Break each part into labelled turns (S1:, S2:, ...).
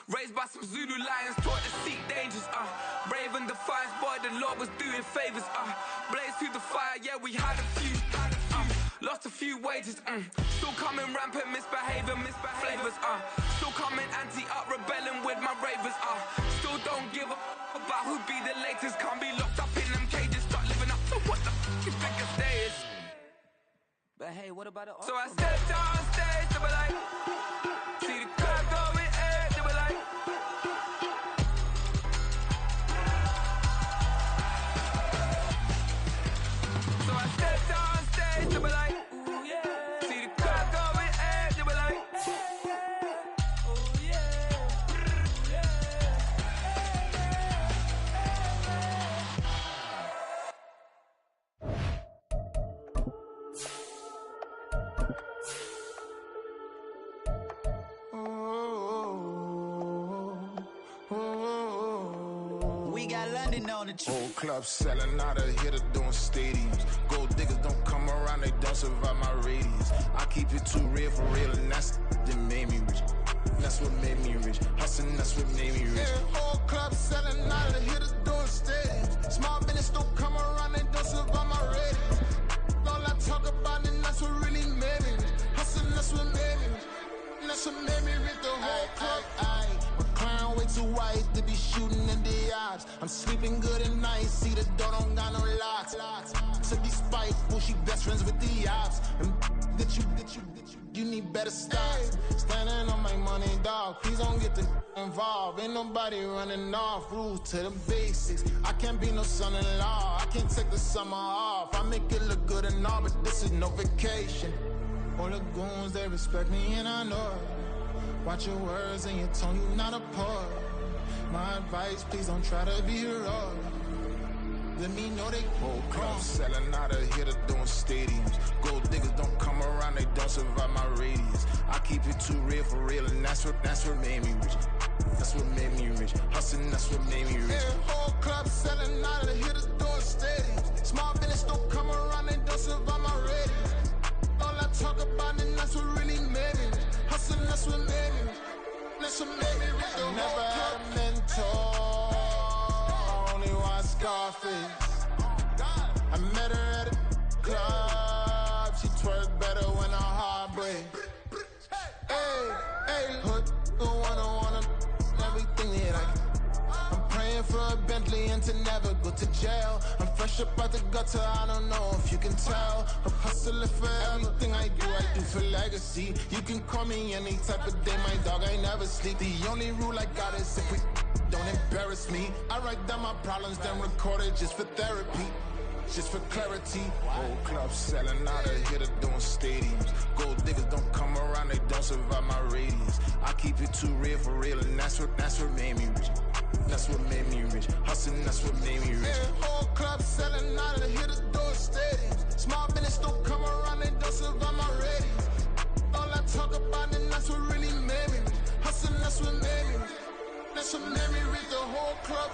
S1: Raised by some Zulu lions, taught to seek dangers, brave and defiant, boy, the Lord was doing favors, blaze through the fire, yeah, we had a few, lost a few wages, still coming rampant, misbehaving, flavors, still coming anti-up, rebelling with my ravers, still don't give a about who be the latest, can't be locked up in them cages, start living up to what the f*** is biggest day is.
S2: But hey, what about the
S1: So I stepped on stage, they were like, see the crowd going air, they were like, so I stepped on stage, they were like, ooh yeah, see the crowd going air, they were like, oh yeah,
S2: We got London on the
S3: Whole club selling out of hitter doing stadiums. Gold diggers don't come around, they don't survive my radius. I keep it too real for real, and that's that made me rich. That's what made me rich. Hustling, that's what made me rich. Yeah, whole club selling out of hitters doing stadiums. Small business don't come around, they don't survive my radius. All I talk about, and that's what really made me rich. Hustling, that's what made me rich. That's what made me rich. The whole club. McLaren way too white to be shooting in the eyes. I'm sleeping good at night, see the door don't got no locks. To be spiteful, she best friends with the ops. And you need better stocks. Standing on my money, dog. Please don't get the involved. Ain't nobody running off. Rules to the basics. I can't be no son-in-law. I can't take the summer off. I make it look good and all, but this is no vacation. All the goons, they respect me and I know it. Watch your words and your tone, you not a poet. My advice, please don't try to be heroic. Let me know they whole club selling out of hitter doing stadiums. Gold diggers don't come around, they don't survive my radius. I keep it too real for real, and that's what made me rich. That's what made me rich. Hustling, that's what made me rich. Yeah, whole club selling out of hitters doing stadiums. Small business don't come around, they don't survive my radius. All I talk about, and that's what really made me rich. Hustling, that's what made me rich. That's what made me rich. I never had a mentor. I only watch Scarface. I met her at a club. She twerk better when her heart breaks. Hey, hood, the one I wanna everything that I can. I'm praying for a Bentley and to never go to jail. I'm fresh up out the gutter, I don't know if you can tell. I'm hustling for everything I do for legacy. You can call me any type of day, my dog, I never sleep. The only rule I got is if we don't embarrass me. I write down my problems, then record it just for therapy. Just for clarity. Whole club selling out of hitter doing stadiums. Gold diggers don't come around, they don't survive my radius. I keep it too real for real, and that's what made me rich. That's what made me rich. Hustling, that's what made me rich. Yeah, whole club selling out of hitters doing stadiums. Small business don't come around, they don't survive my radius. All I talk about, and that's what really made me rich. Hustling, that's what made me rich. That's what made me rich. The whole club.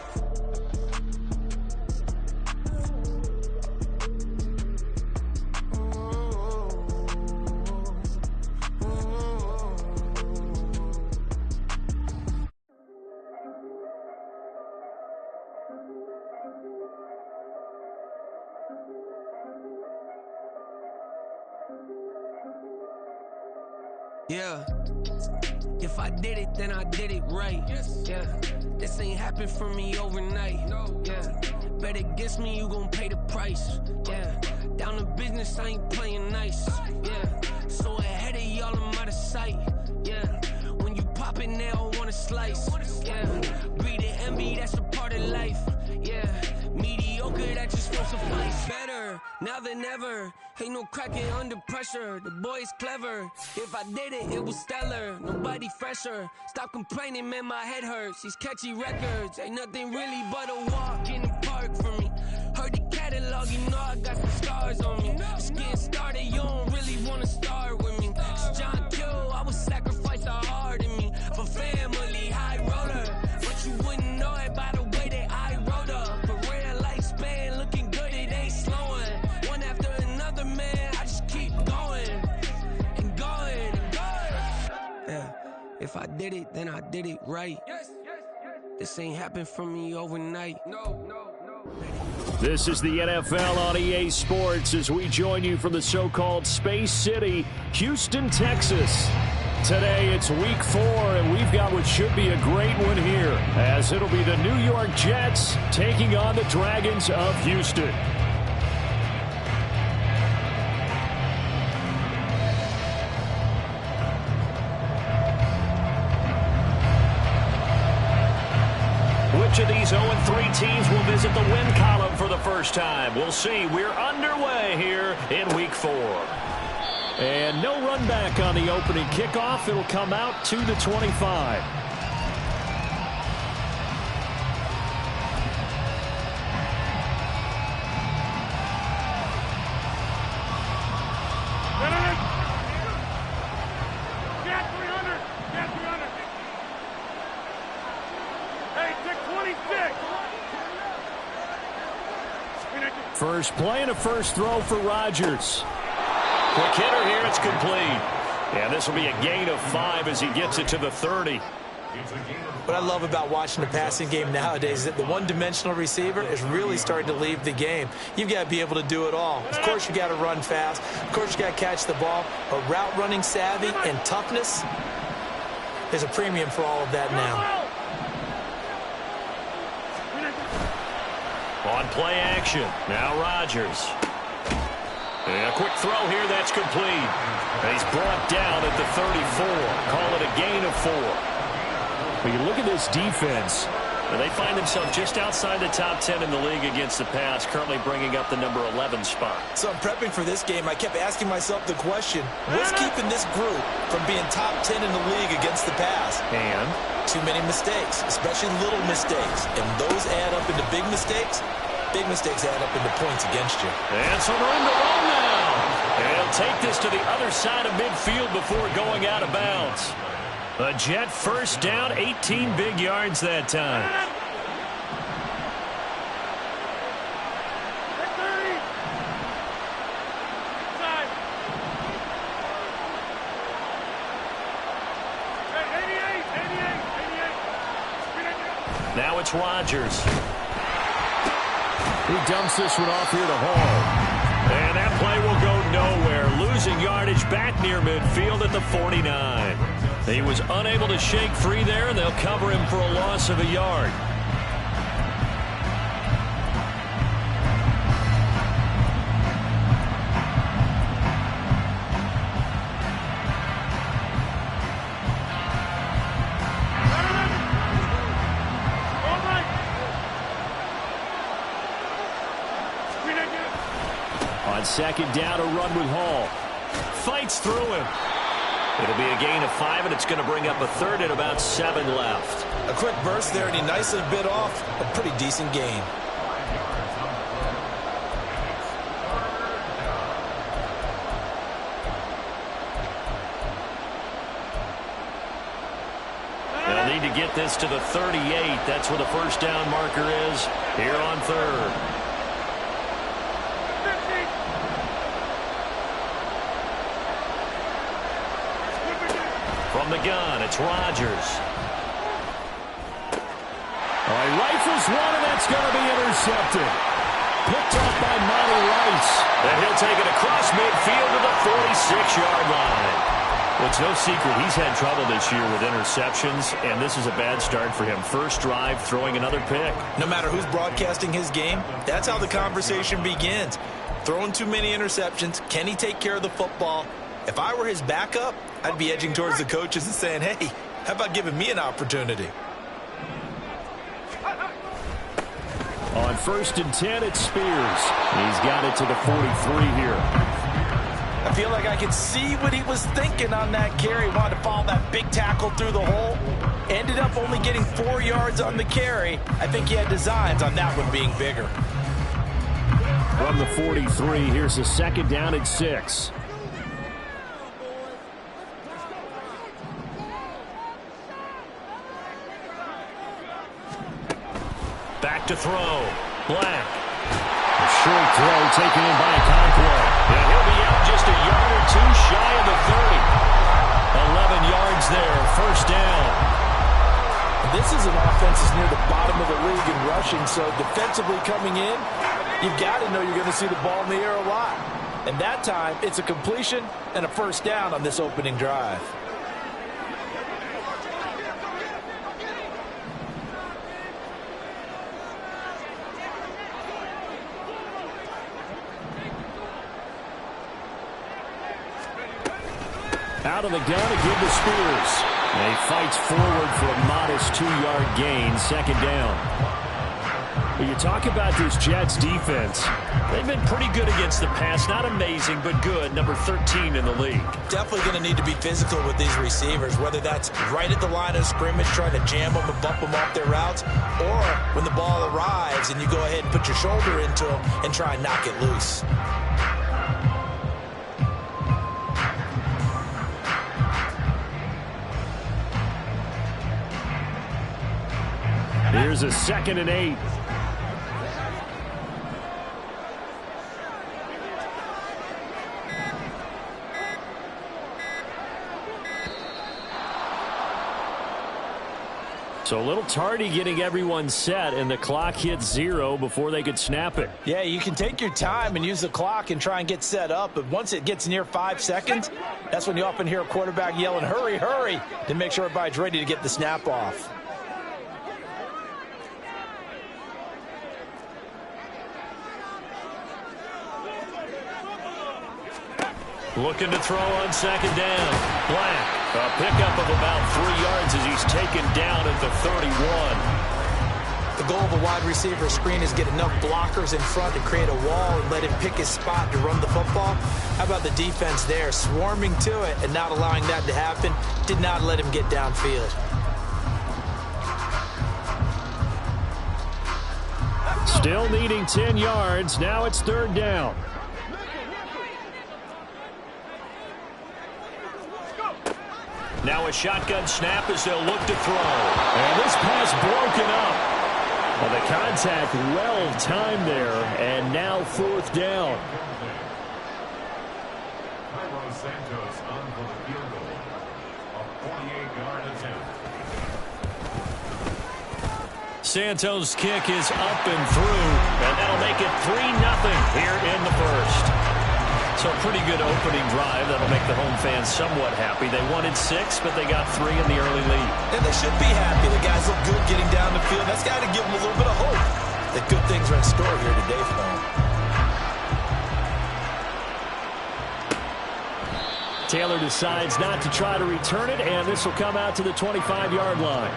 S1: Yeah, if I did it, then I did it right. Yeah, this ain't happened for me overnight. Yeah, bet against me, you gon' pay the price. Yeah, down to business, I ain't playing nice. Yeah, so ahead of y'all, I'm out of sight. Yeah, when you pop it, they all wanna slice. Yeah, greed and envy, that's a part of life. Yeah, mediocre, that just won't suffice. Better now than ever. Ain't no cracking under pressure, the boy's clever. If I did it, it was stellar, nobody fresher. Stop complaining, man, my head hurts. These catchy records, ain't nothing really but a walk in the park for me. Heard the catalog, you know I got some stars on me. Just getting started, you don't really wanna start with me. It's John Q, I would sacrifice a heart in me. For family, high roller, but you wouldn't know it by the way that I wrote up. A real lifespan, looking good, it ain't slowing. One after another, man, I just keep going and going and going. Yeah. If I did it, then I did it right. This ain't happened for me overnight.
S4: This is the NFL on EA Sports as we join you from the so-called Space City, Houston, Texas. Today it's week 4, and we've got what should be a great one here, as it'll be the New York Jets taking on the Dragons of Houston. Which of these 0-3 teams will visit the win column for the first time? We'll see. We're underway here in week 4. And no run back on the opening kickoff. It'll come out to the 25. First play and a first throw for Rodgers. Quick hitter here, it's complete. And this will be a gain of 5 as he gets it to the 30.
S5: What I love about watching the passing game nowadays is that the one-dimensional receiver is really starting to leave the game. You've got to be able to do it all. Of course, you got to run fast. Of course, you got to catch the ball. But route running savvy and toughness, there's a premium for all of that now.
S4: On play action, now Rodgers. And a quick throw here, that's complete. And he's brought down at the 34. Call it a gain of 4. When you look at this defense, they find themselves just outside the top 10 in the league against the pass, currently bringing up the number 11 spot.
S5: So I'm prepping for this game. I kept asking myself the question, what's keeping this group from being top 10 in the league against the pass?
S4: And?
S5: Too many mistakes, especially little mistakes. And those add up into big mistakes. Big mistakes add up into points against you.
S4: And some room to run now. And he'll take this to the other side of midfield before going out of bounds. A Jet first down, 18 big yards that time. Now it's Rodgers. He dumps this one off here to Hall. And that play will go nowhere. Losing yardage back near midfield at the 49. He was unable to shake free there, and they'll cover him for a loss of a yard. On second down, a run with Hall. Fights through him. It'll be a gain of 5, and it's going to bring up a third and about 7 left.
S5: A quick burst there, and he nicely bit off a pretty decent gain.
S4: They'll need to get this to the 38. That's where the first down marker is here on third. From the gun, it's Rodgers. He rifles one, and that's going to be intercepted. Picked up by Monty Rice. And he'll take it across midfield to the 46-yard line. Well, it's no secret he's had trouble this year with interceptions, and this is a bad start for him. First drive, throwing another pick.
S5: No matter who's broadcasting his game, that's how the conversation begins. Throwing too many interceptions, can he take care of the football? If I were his backup, I'd be edging towards the coaches and saying, hey, how about giving me an opportunity?
S4: On 1st and 10, it's Spears. He's got it to the 43 here.
S5: I feel like I could see what he was thinking on that carry. Wanted to follow that big tackle through the hole. Ended up only getting 4 yards on the carry. I think he had designs on that one being bigger.
S4: From the 43, here's a second down at 6. Back to throw. Black. A short throw taken in by Conquo. And he'll be out just a yard or two shy of the 30. 11 yards there, first down.
S5: This is an offense that's near the bottom of the league in rushing, so defensively coming in, you've got to know you're going to see the ball in the air a lot. And that time, it's a completion and a first down on this opening drive.
S4: Out of the gun again to Spears. And he fights forward for a modest 2-yard gain, second down. When you talk about this Jets defense, they've been pretty good against the pass. Not amazing, but good. Number 13 in the league.
S5: Definitely going to need to be physical with these receivers, whether that's right at the line of scrimmage, trying to jam them and bump them off their routes, or when the ball arrives and you go ahead and put your shoulder into them and try and knock it loose.
S4: Here's a 2nd and 8. So a little tardy getting everyone set, and the clock hit 0 before they could snap it.
S5: Yeah, you can take your time and use the clock and try and get set up, but once it gets near 5 seconds, that's when you often hear a quarterback yelling, "Hurry, hurry," to make sure everybody's ready to get the snap off.
S4: Looking to throw on second down. Black, a pickup of about 3 yards as he's taken down at the 31.
S5: The goal of a wide receiver screen is get enough blockers in front to create a wall and let him pick his spot to run the football. How about the defense there, swarming to it and not allowing that to happen? Did not let him get downfield.
S4: Still needing 10 yards. Now it's 3rd down. Now a shotgun snap as they'll look to throw. And this pass broken up. Well, the contact well timed there, and now 4th down.
S6: Santos on for the field goal. A 48-yard attempt.
S4: Santos' kick is up and through, and that'll make it 3-0 here in the first. So a pretty good opening drive. That'll make the home fans somewhat happy. They wanted 6, but they got 3 in the early lead.
S5: And they should be happy. The guys look good getting down the field. That's got to give them a little bit of hope that good things are in store here today for them.
S4: Taylor decides not to try to return it, and this will come out to the 25-yard line.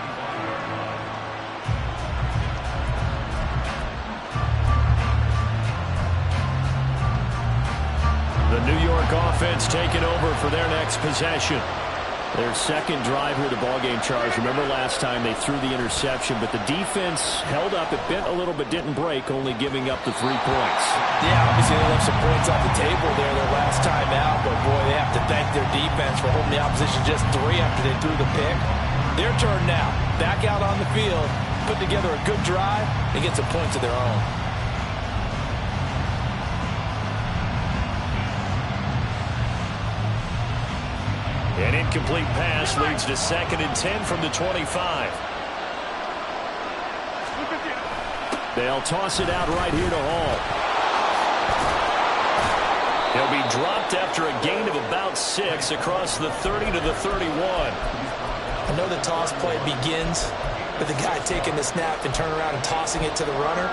S4: The New York offense taking over for their next possession. Their second drive here, the ballgame, Charles. Remember last time they threw the interception, but the defense held up. It bent a little but didn't break, only giving up the 3 points.
S5: Yeah, obviously they left some points on the table there their last time out, but boy, they have to thank their defense for holding the opposition just 3 after they threw the pick. Their turn now. Back out on the field, put together a good drive, and get some points of their own.
S4: An incomplete pass leads to 2nd and 10 from the 25. They'll toss it out right here to Hall. He'll be dropped after a gain of about 6 across the 30 to the 31.
S5: I know the toss play begins with the guy taking the snap and turning around and tossing it to the runner.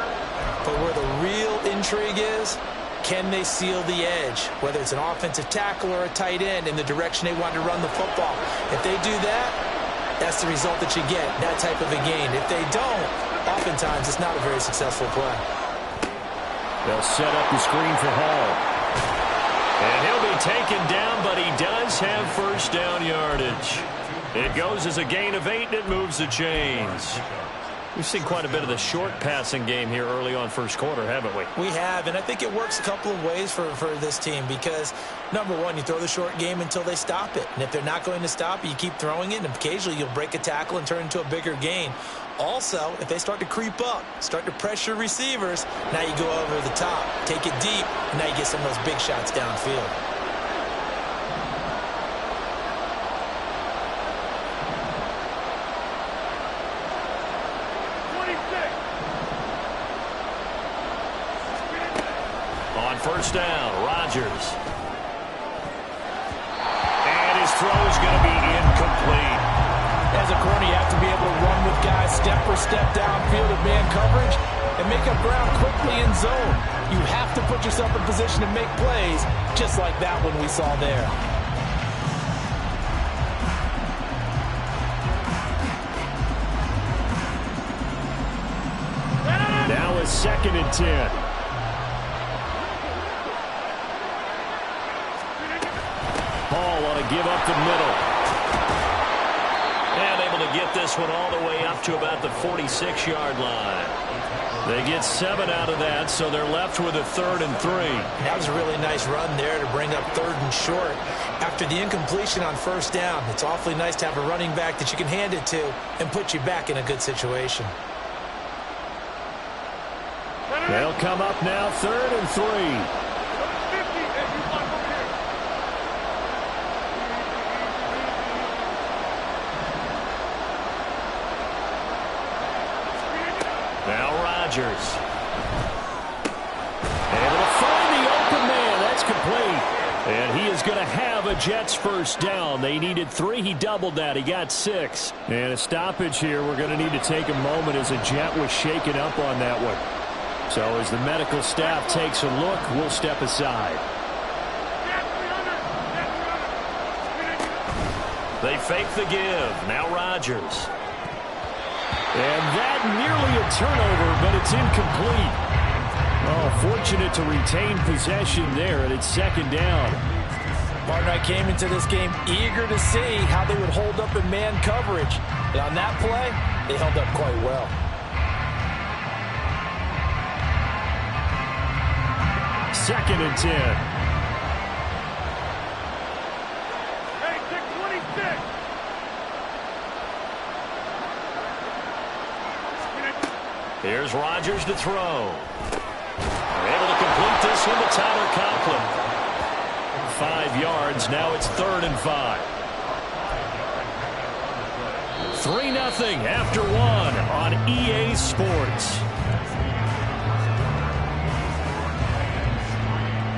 S5: But where the real intrigue is, can they seal the edge, whether it's an offensive tackle or a tight end, in the direction they want to run the football? If they do that, that's the result that you get, that type of a gain. If they don't, oftentimes it's not a very successful play.
S4: They'll set up the screen for Hall. And he'll be taken down, but he does have first down yardage. It goes as a gain of 8, and it moves the chains. We've seen quite a bit of the short passing game here early on first quarter, haven't we?
S5: We have, and I think it works a couple of ways for this team because, number one, you throw the short game until they stop it. And if they're not going to stop it, you keep throwing it, and occasionally you'll break a tackle and turn into a bigger gain. Also, if they start to creep up, start to pressure receivers, now you go over the top, take it deep, and now you get some of those big shots downfield.
S4: first down. Rodgers. And his throw is going to be incomplete.
S5: As a corner, you have to be able to run with guys step for step downfield in man coverage and make up ground quickly in zone. You have to put yourself in position to make plays, just like that one we saw there.
S4: Now it's 2nd and 10. Hall want to give up the middle. And able to get this one all the way up to about the 46-yard line. They get 7 out of that, so they're left with a 3rd and 3.
S5: That was a really nice run there to bring up 3rd and short. After the incompletion on first down, it's awfully nice to have a running back that you can hand it to and put you back in a good situation.
S4: They'll come up now 3rd and 3. Now Rodgers. Able to find the open man. That's complete. And he is going to have a Jets first down. They needed 3. He doubled that. He got 6. And a stoppage here. We're going to need to take a moment as a Jet was shaken up on that one. So as the medical staff takes a look, we'll step aside. They fake the give. Now Rodgers. And that nearly a turnover, but it's incomplete. Oh, fortunate to retain possession there, and it's 2nd down.
S5: Martin, I came into this game eager to see how they would hold up in man coverage. And on that play, they held up quite well.
S4: Second and 10.
S6: Hey, take 26.
S4: Here's Rodgers to throw. Able to complete this one to Tyler Conklin. 5 yards. Now it's 3rd and 5. 3-0 after 1 on EA Sports.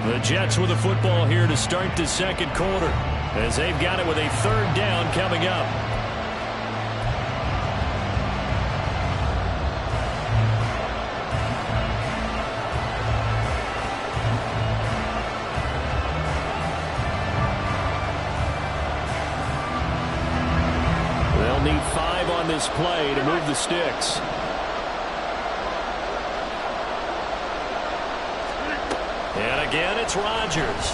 S4: The Jets with the football here to start the 2nd quarter as they've got it with a 3rd down coming up. They'll need 5 on this play to move the sticks. And again, it's Rodgers.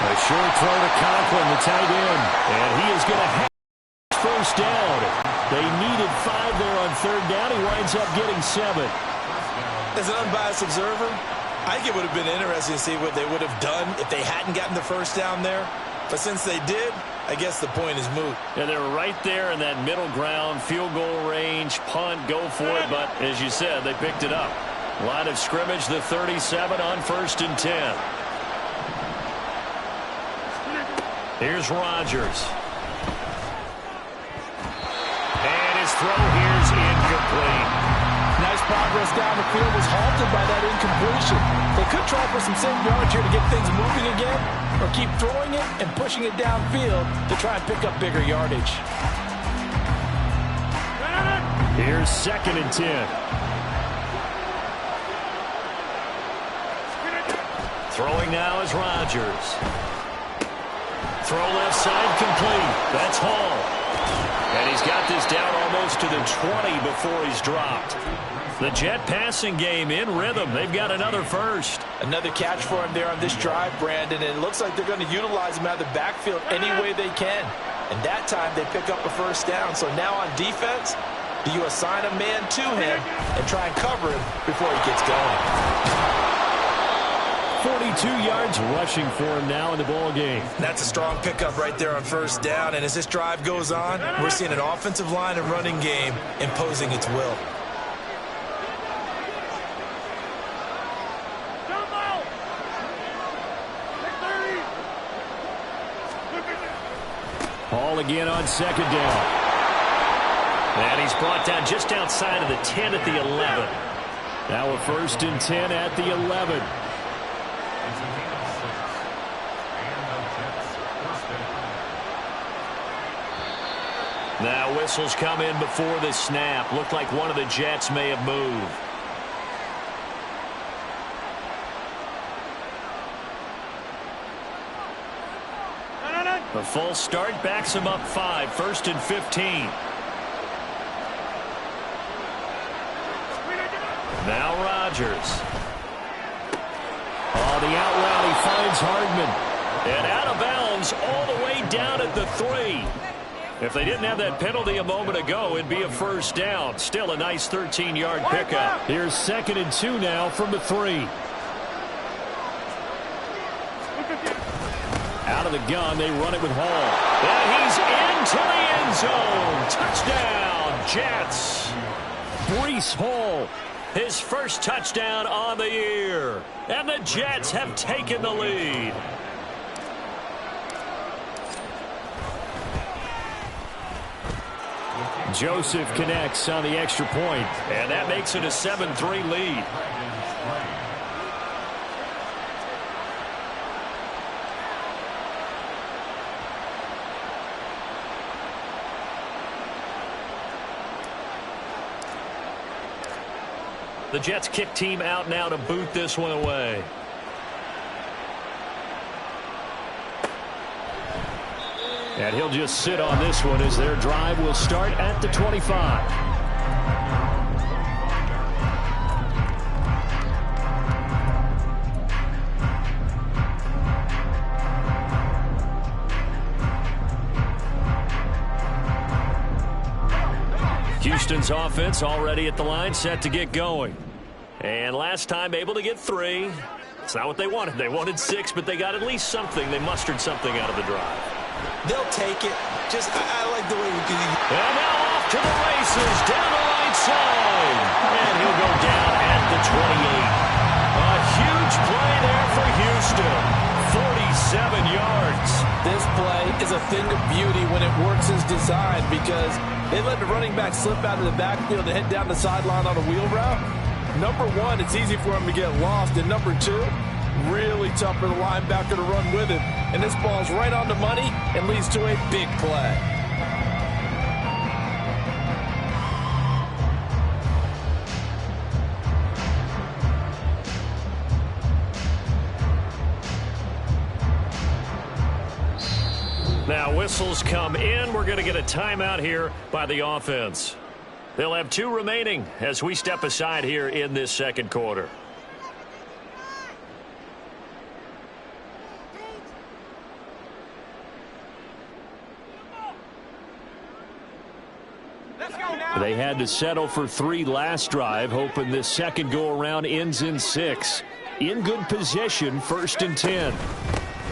S4: A short throw to Conklin, the tight end. And he is going to have first down. They needed 5 there on 3rd down. He winds up getting 7.
S5: As an unbiased observer, I think it would have been interesting to see what they would have done if they hadn't gotten the first down there. But since they did, I guess the point is moot.
S4: And they're right there in that middle ground, field goal range, punt, go for it. But as you said, they picked it up. Line of scrimmage, the 37 on 1st and 10. Here's Rodgers. And his throw here's incomplete.
S5: Nice progress down the field was halted by that incompletion. They could try for some safe yards here to get things moving again, or keep throwing it and pushing it downfield to try and pick up bigger yardage.
S4: Here's 2nd and 10. Throwing now is Rodgers. Throw left side complete. That's Hall. And he's got this down almost to the 20 before he's dropped. The Jet passing game in rhythm. They've got another first.
S5: Another catch for him there on this drive, Brandon, and it looks like they're going to utilize him out of the backfield any way they can. And that time they pick up a first down. So now on defense, do you assign a man to him and try and cover him before he gets going?
S4: 42 yards rushing for him now in the ball game.
S5: That's a strong pickup right there on first down. And as this drive goes on, we're seeing an offensive line and running game imposing its will.
S4: Hall again on 2nd down. And he's brought down just outside of the 10 at the 11. Now a 1st and 10 at the 11.
S6: It's a gain of 6. And the Jets first down.
S4: Now whistles come in before the snap. Looked like one of the Jets may have moved. The full start backs him up 5, 1st and 15. Now Rodgers. Oh, the out route, he finds Hardman. And out of bounds all the way down at the 3. If they didn't have that penalty a moment ago, it'd be a first down. Still a nice 13-yard pickup. Here's 2nd and 2 now from the 3. Out of the gun, they run it with Hall. And he's into the end zone. Touchdown, Jets. Breece Hall, his first touchdown on the year. And the Jets have taken the lead. Joseph connects on the extra point, and that makes it a 7-3 lead. The Jets kick team out now to boot this one away. And he'll just sit on this one as their drive will start at the 25. Houston's offense already at the line, set to get going. And last time able to get 3. It's not what they wanted. They wanted 6, but they got at least something. They mustered something out of the drive.
S5: They'll take it. I like the way we do it.
S4: And now off to the races, down the right side. And he'll go down at the 28. A huge play there for Houston. 47 yards.
S5: This play is a thing of beauty when it works as designed because they let the running back slip out of the backfield and head down the sideline on a wheel route. Number 1, it's easy for him to get lost. And number 2, really tough for the linebacker to run with him. And this ball's right on the money and leads to a big play.
S4: Now whistles come in. We're going to get a timeout here by the offense. They'll have 2 remaining as we step aside here in this second quarter. They had to settle for 3 last drive, hoping this second go-around ends in 6. In good position, 1st and 10.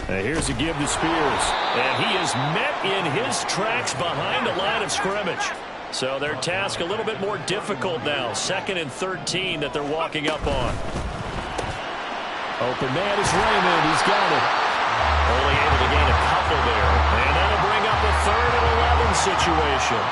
S4: Here's a give to Spears. And he is met in his tracks behind the line of scrimmage. So their task a little bit more difficult now. 2nd and 13 that they're walking up on. Open man is Raymond. He's got it. Only able to gain a couple there. And that'll bring up a 3rd and 11 situation.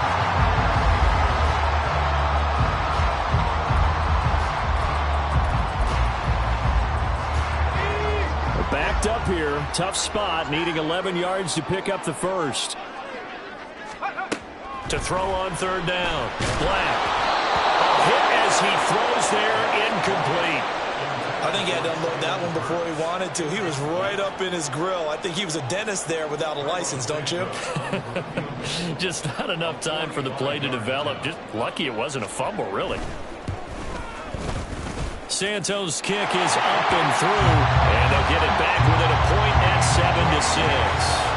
S4: Backed up here. Tough spot. Needing 11 yards to pick up the first. To throw on 3rd down. Black. A hit as he throws there. Incomplete.
S5: I think he had to unload that one before he wanted to. He was right up in his grill. I think he was a dentist there without a license, don't you?
S4: Just not enough time for the play to develop. Just lucky it wasn't a fumble, really. Santos' kick is up and through, and they'll get it back within a point at 7-6.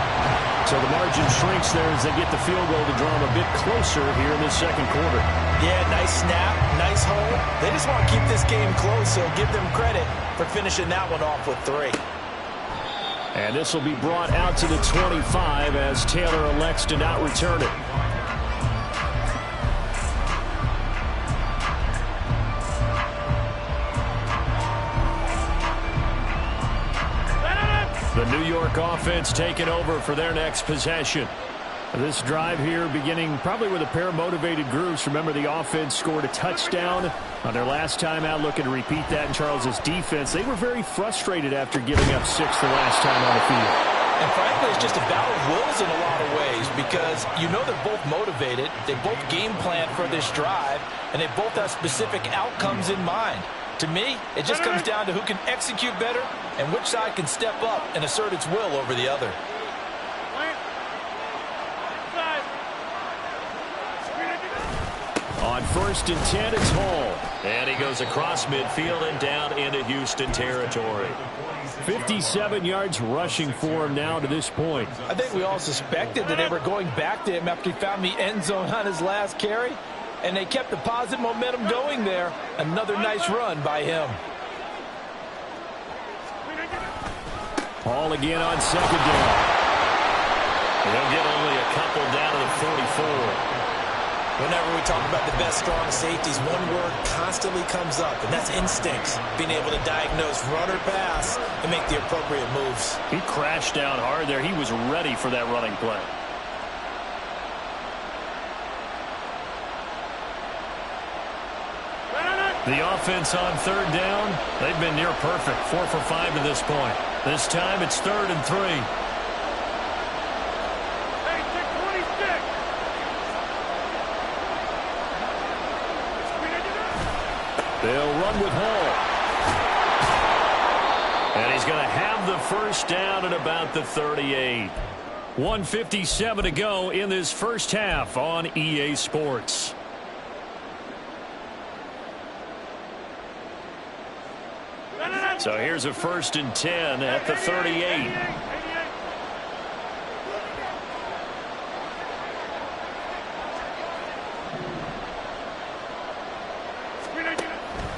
S4: So the margin shrinks there as they get the field goal to draw them a bit closer here in this second quarter.
S5: Yeah, nice snap, nice hold. They just want to keep this game close, so give them credit for finishing that one off with 3.
S4: And this will be brought out to the 25 as Taylor elects to not return it. The New York offense taking over for their next possession. This drive here beginning probably with a pair of motivated groups. Remember, the offense scored a touchdown on their last time out, looking to repeat that in Charles's defense. They were very frustrated after giving up 6 the last time on the field.
S5: And frankly, it's just a battle of wills in a lot of ways because you know they're both motivated. They both game plan for this drive, and they both have specific outcomes in mind. To me, it just comes down to who can execute better and which side can step up and assert its will over the other.
S4: On 1st and 10, it's Hall. And he goes across midfield and down into Houston territory. 57 yards rushing for him now to this point.
S5: I think we all suspected that they were going back to him after he found the end zone on his last carry. And they kept the positive momentum going there. Another nice run by him.
S4: Hall again on 2nd down. They'll get only a couple down to the 44.
S5: Whenever we talk about the best strong safeties, one word constantly comes up, and that's instincts. Being able to diagnose run or pass and make the appropriate moves.
S4: He crashed down hard there. He was ready for that running play. The offense on 3rd down, they've been near perfect. 4 for 5 to this point. This time it's 3rd and 3. They'll run with Hall. And he's going to have the first down at about the 38. 1:57 to go in this first half on EA Sports. So here's a 1st and 10 at the 38.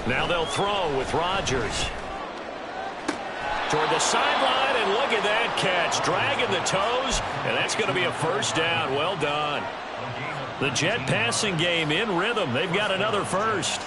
S4: Now they'll throw with Rodgers. Toward the sideline, and look at that catch. Dragging the toes, and that's going to be a first down. Well done. The Jet passing game in rhythm. They've got another first.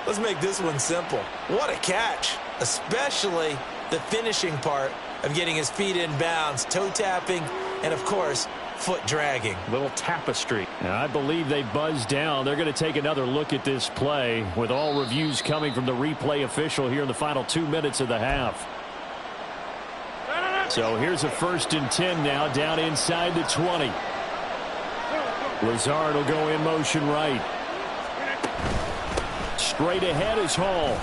S5: Let's make this one simple. What a catch, especially the finishing part of getting his feet in bounds, toe tapping, and, of course, foot dragging.
S4: Little tapestry. Now, I believe they buzzed down. They're going to take another look at this play with all reviews coming from the replay official here in the final 2 minutes of the half. So here's a 1st and 10 now down inside the 20. Lazard will go in motion right. Straight ahead is Hall.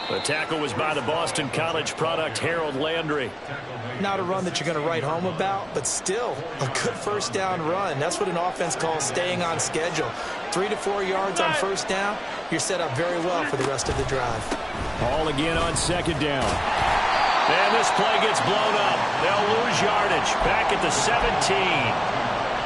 S4: The tackle was by the Boston College product, Harold Landry.
S5: Not a run that you're going to write home about, but still a good first down run. That's what an offense calls staying on schedule. 3 to 4 yards on first down, you're set up very well for the rest of the drive.
S4: Hall again on 2nd down. And this play gets blown up. They'll lose yardage back at the 17.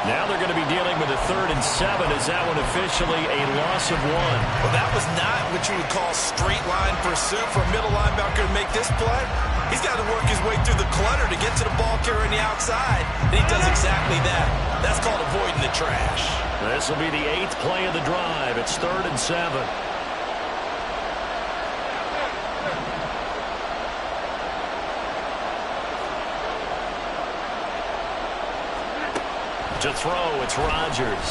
S4: Now they're going to be dealing with a 3rd and 7. Is that one officially a loss of 1?
S5: Well, that was not what you would call straight line pursuit for a middle linebacker to make this play. He's got to work his way through the clutter to get to the ball carrier on the outside, and he does exactly that. That's called avoiding the trash.
S4: This will be the 8th play of the drive. It's 3rd and 7. To throw, it's Rodgers.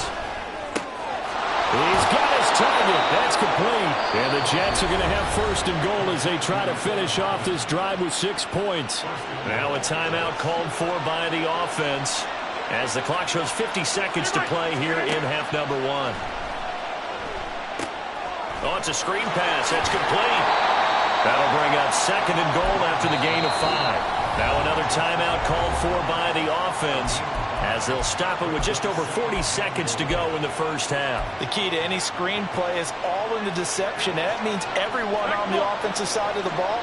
S4: He's got his target. That's complete. And the Jets are going to have 1st and goal as they try to finish off this drive with 6 points. Now a timeout called for by the offense as the clock shows 50 seconds to play here in half number 1. Oh, it's a screen pass. That's complete. That'll bring up 2nd and goal after the gain of 5. Now another timeout called for by the offense as they'll stop it with just over 40 seconds to go in the first half.
S5: The key to any screen play is all in the deception. That means everyone on the offensive side of the ball.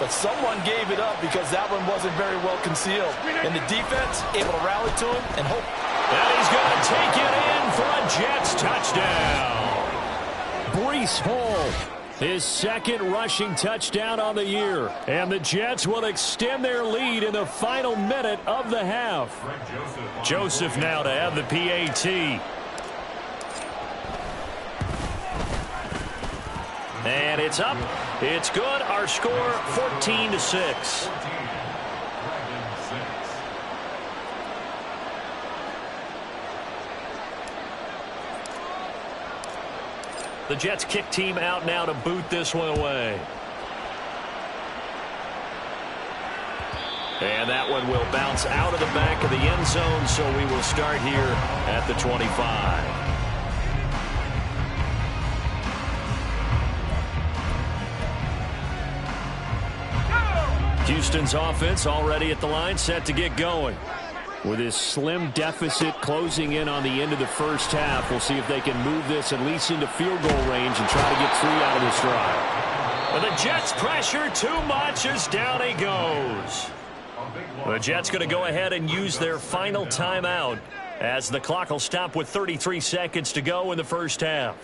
S5: But someone gave it up because that one wasn't very well concealed. And the defense able to rally to him and hope.
S4: And he's going to take it in for a Jets touchdown. Breece Hall. His 2nd rushing touchdown on the year. And the Jets will extend their lead in the final minute of the half. Joseph now to have the PAT. And it's up. It's good. Our score 14-6. The Jets kick team out now to boot this one away. And that one will bounce out of the back of the end zone, so we will start here at the 25. Houston's offense already at the line, set to get going. With this slim deficit closing in on the end of the first half, we'll see if they can move this at least into field goal range and try to get 3 out of this drive. And the Jets pressure too much as down he goes. The Jets going to go ahead and use their final timeout as the clock will stop with 33 seconds to go in the first half.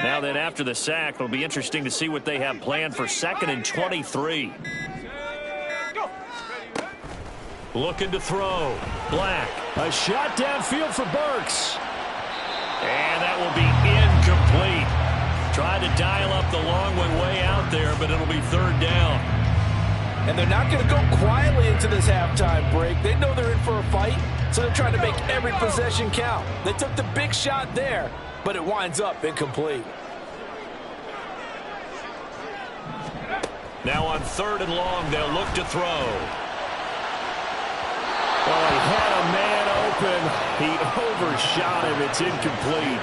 S4: Now then, after the sack, it'll be interesting to see what they have planned for 2nd and 23. Looking to throw. Black. A shot downfield for Burks. And that will be incomplete. Tried to dial up the long one way out there, but it'll be 3rd down.
S5: And they're not going to go quietly into this halftime break. They know they're in for a fight, so they're trying to make every possession count. They took the big shot there, but it winds up incomplete.
S4: Now on 3rd and long, they'll look to throw. Oh, he had a man open. He overshot him. It's incomplete.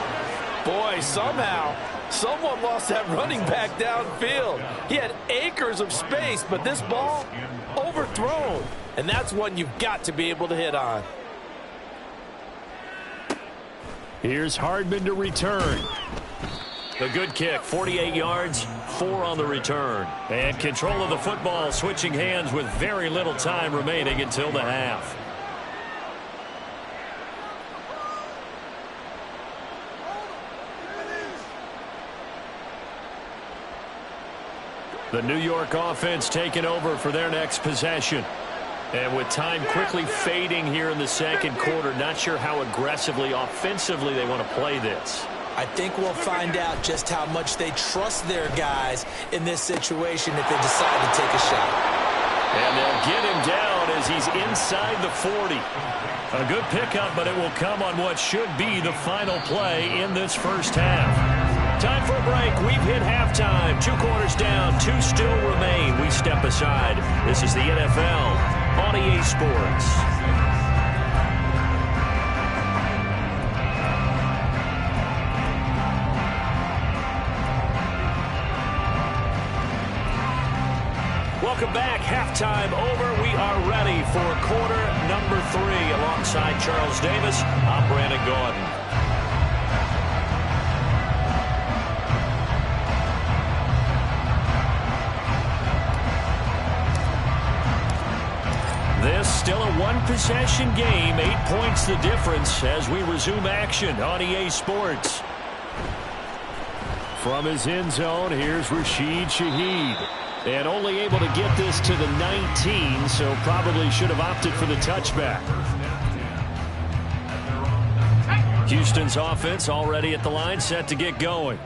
S5: Boy, somehow, someone lost that running back downfield. He had acres of space, but this ball overthrown. And that's one you've got to be able to hit on.
S4: Here's Hardman to return. The good kick, 48 yards, 4 on the return. And control of the football, switching hands with very little time remaining until the half. The New York offense taking over for their next possession. And with time quickly fading here in the second quarter, not sure how aggressively, offensively they want to play this.
S5: I think we'll find out just how much they trust their guys in this situation if they decide to take a shot.
S4: And they'll get him down as he's inside the 40. A good pickup, but it will come on what should be the final play in this first half. Time for a break. We've hit halftime. 2 quarters down, 2 still remain. We step aside. This is the NFL on EA Sports. Welcome back. Halftime over. We are ready for quarter number 3. Alongside Charles Davis, I'm Brandon Gordon. This still a 1-possession game. 8 points the difference as we resume action on EA Sports. From his end zone, here's Rashid Shaheed. And only able to get this to the 19, so probably should have opted for the touchback. Houston's offense already at the line, set to get going.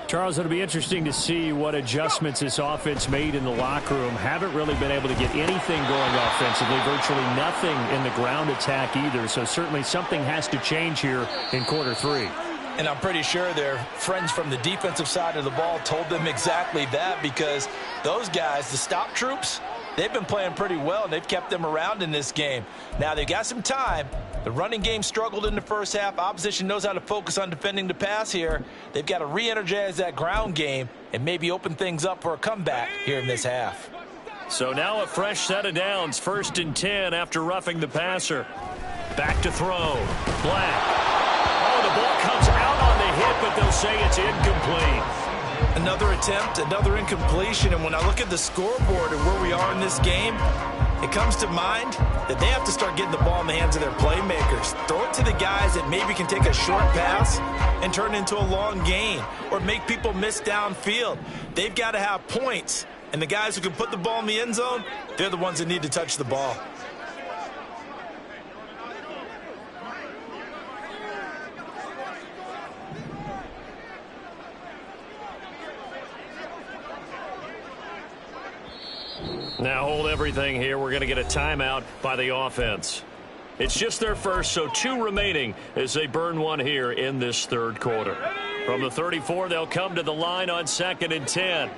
S4: Charles, it'll be interesting to see what adjustments this offense made in the locker room. Haven't really been able to get anything going offensively, virtually nothing in the ground attack either, so certainly something has to change here in quarter 3.
S5: And I'm pretty sure their friends from the defensive side of the ball told them exactly that, because those guys, the stop troops, they've been playing pretty well, and they've kept them around in this game. Now, they've got some time. The running game struggled in the first half. Opposition knows how to focus on defending the pass here. They've got to re-energize that ground game and maybe open things up for a comeback here in this half.
S4: So now a fresh set of downs, 1st and 10 after roughing the passer. Back to throw. Black. Oh, the ball comes out on the hit, but they'll say it's incomplete.
S5: Another attempt, another incompletion, and when I look at the scoreboard and where we are in this game, It comes to mind that they have to start getting the ball in the hands of their playmakers. Throw it to the guys that maybe can take a short pass and turn it into a long gain or make people miss downfield. They've got to have points, and the guys who can put the ball in the end zone, they're the ones that need to touch the ball.
S4: Now hold everything here. We're going to get a timeout by the offense. It's just their first, so 2 remaining as they burn one here in this third quarter. From the 34, they'll come to the line on 2nd and 10.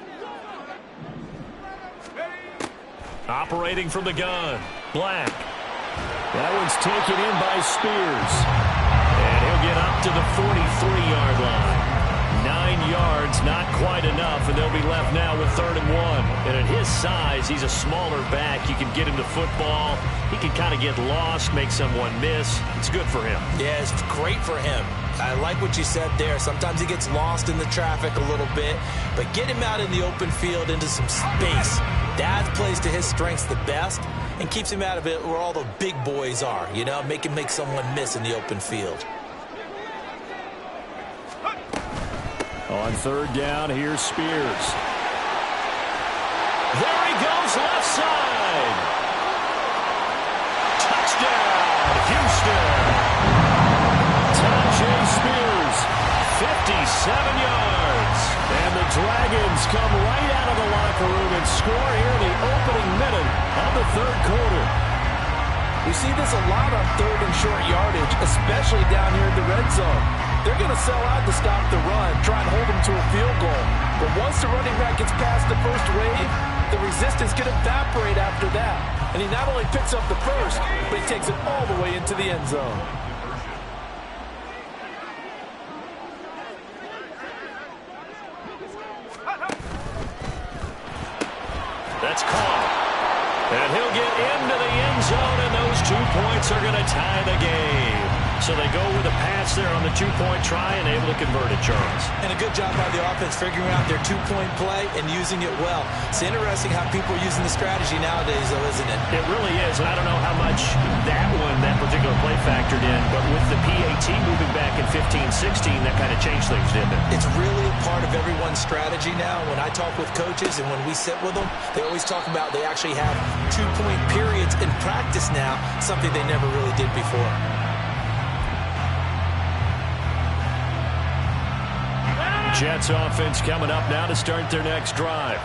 S4: Operating from the gun, Black. That one's taken in by Spears. And he'll get up to the 43-yard line. 9 yards, not quite enough, and they'll be left now with 3rd and 1. And at his size, he's a smaller back. You can get him to football. He can kind of get lost, make someone miss. It's good for him. Yeah, it's great for him. I like what you said there. Sometimes he gets lost in the traffic a little bit, but get him out in the open field into some space. That plays to his strengths the best and keeps him out of it where all the big boys are, you know, make him make someone miss in the open field. On 3rd down, here's Spears. There he goes, left side. Touchdown, Houston. Tajay Spears, 57 yards. And the Dragons come right out of the locker room and score here in the opening minute of the 3rd quarter. We see this a lot on 3rd and short yardage, especially down here in the red zone. They're going to sell out to stop the run, try and hold them to a field goal. But once the running back gets past the first wave, the resistance can evaporate after that. And he not only picks up the first, but he takes it all the way into the end zone. That's caught. And he'll get into the end zone, and those 2 points are going to tie the game. So they go with a pass there on the 2-point try and able to convert it, Charles. And a good job by the offense figuring out their 2-point play and using it well. It's interesting how people are using the strategy nowadays, though, isn't it? It really is, and I don't know how much that particular play factored in, but with the PAT moving back in 15-16, that kind of changed things, didn't it? It's really a part of everyone's strategy now. When I talk with coaches and when we sit with them, they always talk about they actually have 2-point periods in practice now, something they never really did before. Jets offense coming up now to start their next drive.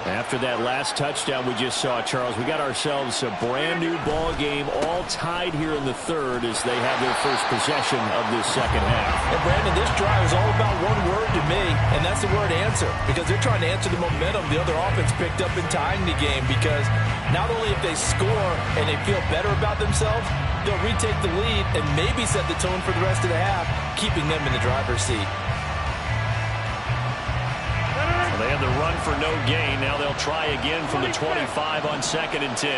S4: After that last touchdown we just saw, Charles, we got ourselves a brand new ball game, all tied here in the 3rd as they have their first possession of this 2nd half. And Brandon, this drive is all about one word to me, and that's the word answer, because they're trying to answer the momentum the other offense picked up in tying the game, because not only if they score and they feel better about themselves, they'll retake the lead and maybe set the tone for the rest of the half, keeping them in the driver's seat. They had the run for no gain. Now they'll try again from the 25 on 2nd and 10.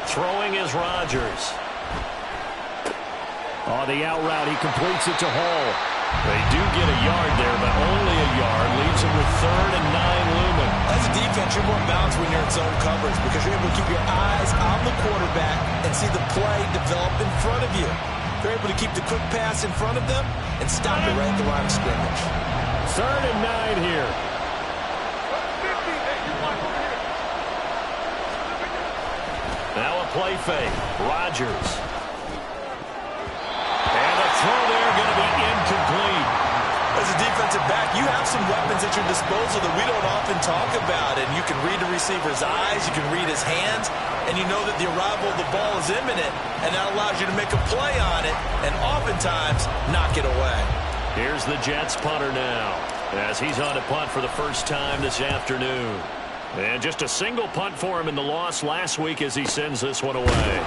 S4: Throwing is Rodgers. On the out route, he completes it to Hall. They do get a yard there, but only a yard. Leaves them with 3rd and 9 looming. As a defense, you're more balanced when you're in zone coverage because you're able to keep your eyes on the quarterback and see the play develop in front of you. They're able to keep the quick pass in front of them and stop it right at the line of scrimmage. 3rd and 9 here. Now a play fake. Rodgers. And a throw there going to be incomplete. As a defensive back, you have some weapons at your disposal that we don't often talk about. And you can read the receiver's eyes, you can read his hands, and you know that the arrival of the ball is imminent, and that allows you to make a play on it and oftentimes knock it away. Here's the Jets punter now as he's on to punt for the first time this afternoon. And just a single punt for him in the loss last week as he sends this one away.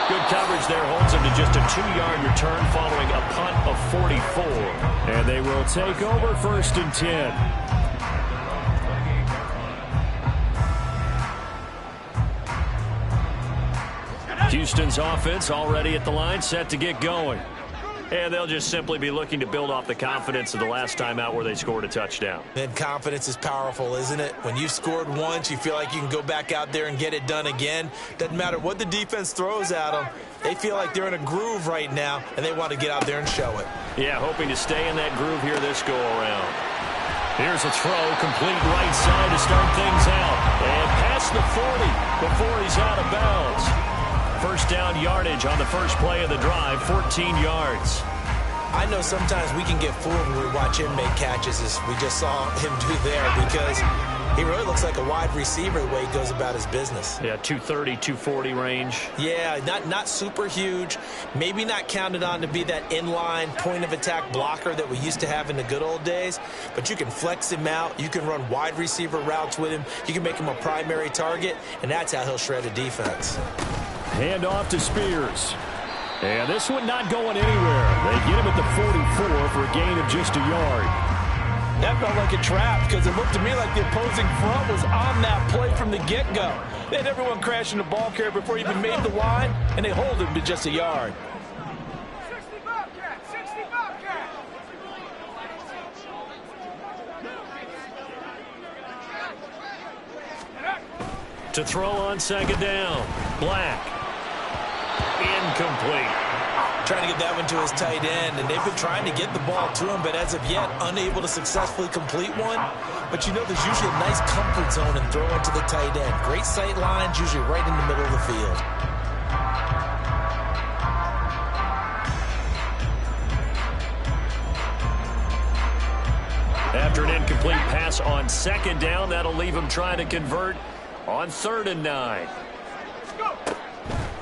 S4: Good coverage there holds him to just a 2-yard return following a punt of 44. And they will take over 1st and 10. Houston's offense already at the line, set to get going. And they'll just simply be looking to build off the confidence of the last time out where they scored a touchdown.
S5: And confidence is powerful, isn't it? When you've scored once, you feel like you can go back out there and get it done again. Doesn't matter what the defense throws at them. They feel like they're in a groove right now, and they want to get out there and show it.
S4: Yeah, hoping to stay in that groove here this go-around. Here's a throw, complete right side to start things out. And past the 40 before he's out of bounds. First down yardage on the first play of the drive, 14 yards.
S5: I know sometimes we can get fooled when we watch him make catches, as we just saw him do there, because he really looks like a wide receiver the way he goes about his business.
S4: Yeah, 230, 240 range.
S5: Yeah, not super huge. Maybe not counted on to be that inline point-of-attack blocker that we used to have in the good old days, but you can flex him out. You can run wide receiver routes with him. You can make him a primary target, and that's how he'll shred a defense.
S4: Hand off to Spears. And this one not going anywhere. They get him at the 44 for a gain of just a yard.
S5: That felt like a trap because it looked to me like the opposing front was on that play from the get-go. They had everyone crashing the ball carrier before he even made the line, and they hold him to just a yard.
S7: 60 Bobcat! 60 Bobcat!
S4: To throw on second down. Black. Incomplete.
S5: Trying to get that one to his tight end, and they've been trying to get the ball to him, but as of yet, unable to successfully complete one. But you know there's usually a nice comfort zone in throwing to the tight end. Great sight lines, usually right in the middle of the field.
S4: After an incomplete pass on second down, that'll leave him trying to convert on 3rd and 9.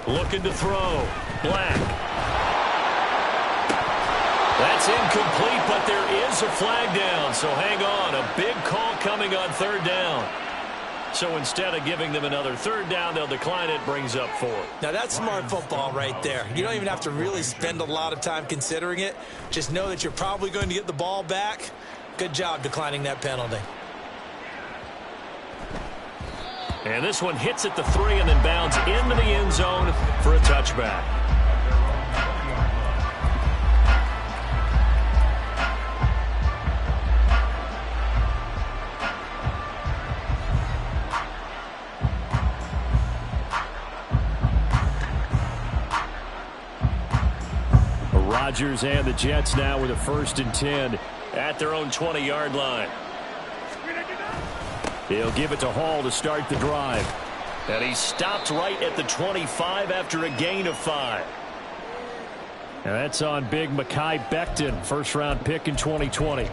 S4: Looking to throw. Black. That's incomplete, but there is a flag down, so hang on. A big call coming on 3rd down. So instead of giving them another 3rd down, they'll decline it, brings up 4.
S5: Now that's smart football right there. You don't even have to really spend a lot of time considering it. Just know that you're probably going to get the ball back. Good job declining that penalty.
S4: And this one hits at the 3 and then bounds into the end zone for a touchback. Rodgers and the Jets now with a 1st and 10 at their own 20-yard line. He'll give it to Hall to start the drive. And he stopped right at the 25 after a gain of 5. And that's on big Mekhi Becton, first-round pick in 2020.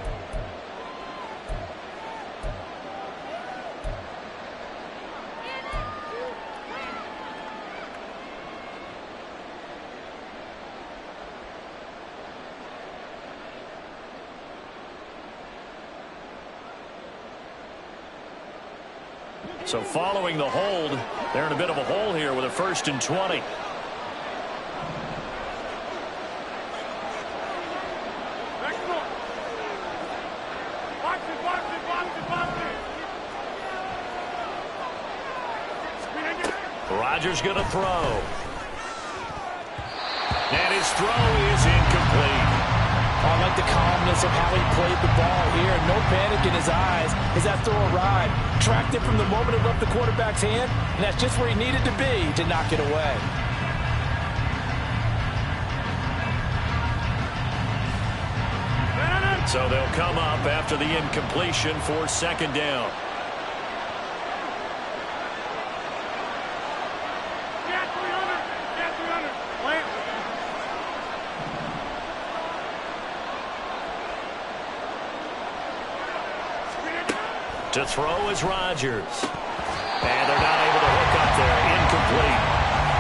S4: So following the hold, they're in a bit of a hole here with a 1st and 20. Rodgers going to throw. And his throw is incomplete.
S5: I like the calmness of how he played the ball here. No panic in his eyes as that throw arrived. Tracked it from the moment it left the quarterback's hand, and that's just where he needed to be to knock it away.
S4: So they'll come up after the incompletion for 2nd down. To throw is Rodgers. And they're not able to hook up there. Incomplete.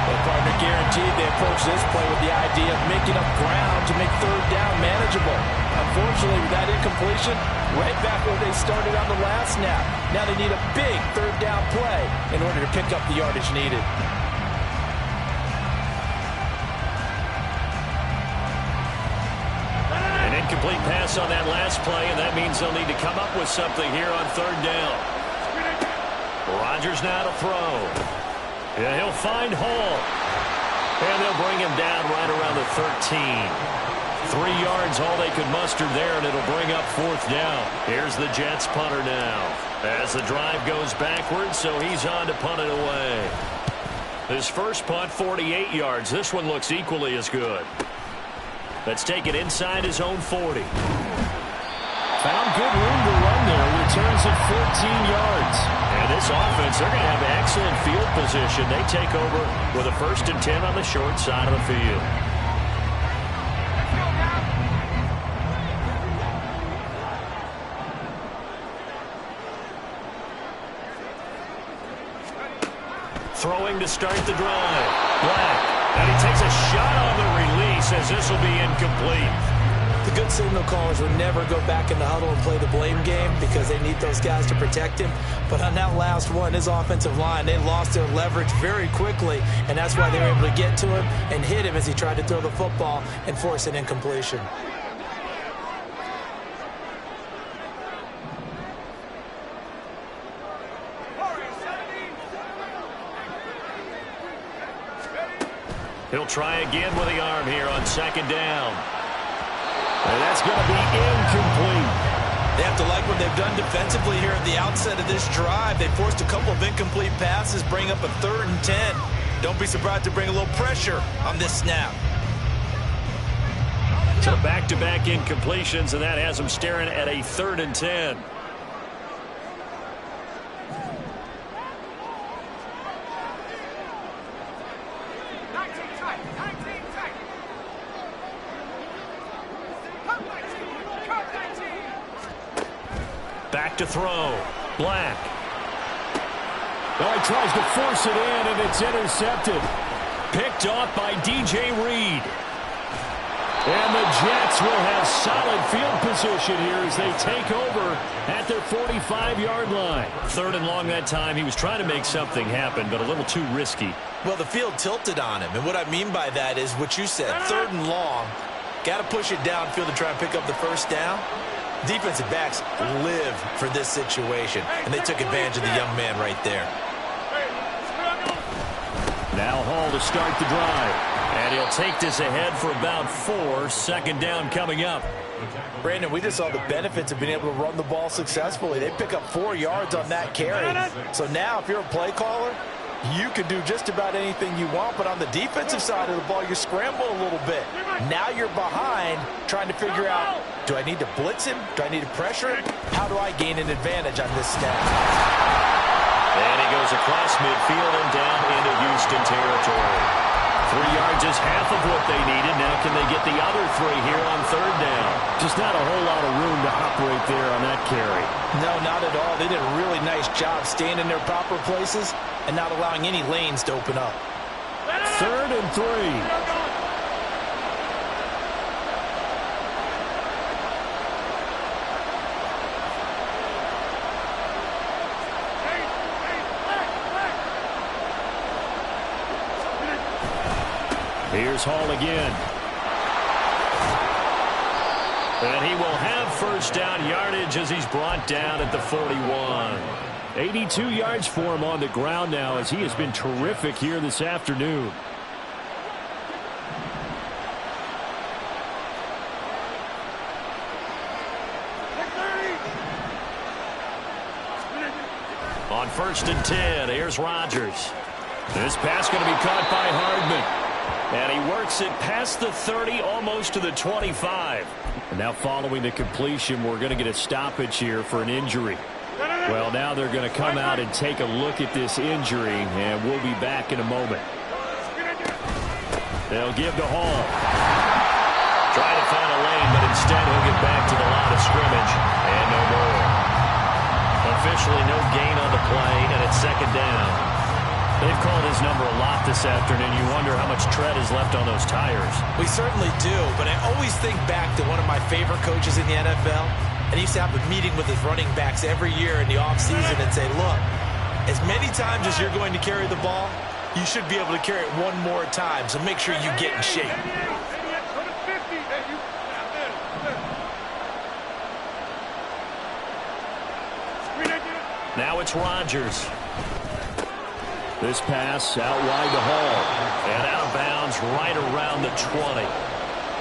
S5: Well, partner, guaranteed they approach this play with the idea of making up ground to make 3rd down manageable. Unfortunately, with that incompletion, right back where they started on the last snap. Now they need a big 3rd down play in order to pick up the yardage needed.
S4: Incomplete pass on that last play, and that means they'll need to come up with something here on 3rd down. Rodgers now to throw. Yeah, he'll find Hall. And they'll bring him down right around the 13. 3 yards, all they could muster there, and it'll bring up 4th down. Here's the Jets punter now. As the drive goes backwards, so he's on to punt it away. His first punt, 48 yards. This one looks equally as good. Let's take it inside his own 40.
S8: Found good room to run there. Returns at 14 yards.
S4: And this offense, they're going to have excellent field position. They take over with a 1st and 10 on the short side of the field. Throwing to start the drive. Black. And he takes a shot on the release as this will be incomplete.
S5: The good signal callers would never go back in the huddle and play the blame game because they need those guys to protect him. But on that last one, his offensive line, they lost their leverage very quickly, and that's why they were able to get to him and hit him as he tried to throw the football and force an incompletion.
S4: He'll try again with the arm here on 2nd down. And that's going to be incomplete.
S5: They have to like what they've done defensively here at the outset of this drive. They forced a couple of incomplete passes, bring up a 3rd and 10. Don't be surprised to bring a little pressure on this snap.
S4: So back-to-back incompletions, and that has them staring at a 3rd and 10. Back to throw. Black.
S8: Oh, he tries to force it in, and it's intercepted.
S4: Picked off by D.J. Reed. And the Jets will have solid field position here as they take over at their 45-yard line. 3rd and long that time. He was trying to make something happen, but a little too risky.
S5: Well, the field tilted on him, and what I mean by that is what you said, 3rd and long. Got to push it downfield to try and pick up the 1st down. Defensive backs live for this situation, and they took advantage of the young man right there.
S4: Now Hall to start the drive. And he'll take this ahead for about 4. 2nd down coming up.
S5: Brandon, we just saw the benefits of being able to run the ball successfully. They pick up 4 yards on that carry. So now if you're a play caller, you can do just about anything you want. But on the defensive side of the ball, you scramble a little bit. Now you're behind trying to figure out, do I need to blitz him? Do I need to pressure him? How do I gain an advantage on this snap?
S4: And he goes across midfield and down into Houston territory. 3 yards is half of what they needed. Now can they get the other 3 here on 3rd down?
S8: Just not a whole lot of room to operate there on that carry.
S5: No, not at all. They did a really nice job staying in their proper places and not allowing any lanes to open up.
S8: 3rd and 3.
S4: Here's Hall again. And he will have 1st down yardage as he's brought down at the 41.
S8: 82 yards for him on the ground now as he has been terrific here this afternoon.
S4: On 1st and 10, here's Rodgers. This pass going to be caught by Hardman. And he works it past the 30, almost to the 25.
S8: And now following the completion, we're going to get a stoppage here for an injury. Well, now they're going to come out and take a look at this injury, and we'll be back in a moment.
S4: They'll give to Hall. Try to find a lane, but instead he'll get back to the line of scrimmage. And no more. Officially no gain on the play, and it's 2nd down. They've called his number a lot this afternoon. You wonder how much tread is left on those tires.
S5: We certainly do, but I always think back to one of my favorite coaches in the NFL. And he used to have a meeting with his running backs every year in the offseason and say, look, as many times as you're going to carry the ball, you should be able to carry it one more time, so make sure you get in shape.
S4: Now it's Rodgers.
S8: This pass out wide to Hall.
S4: And out of bounds right around the 20.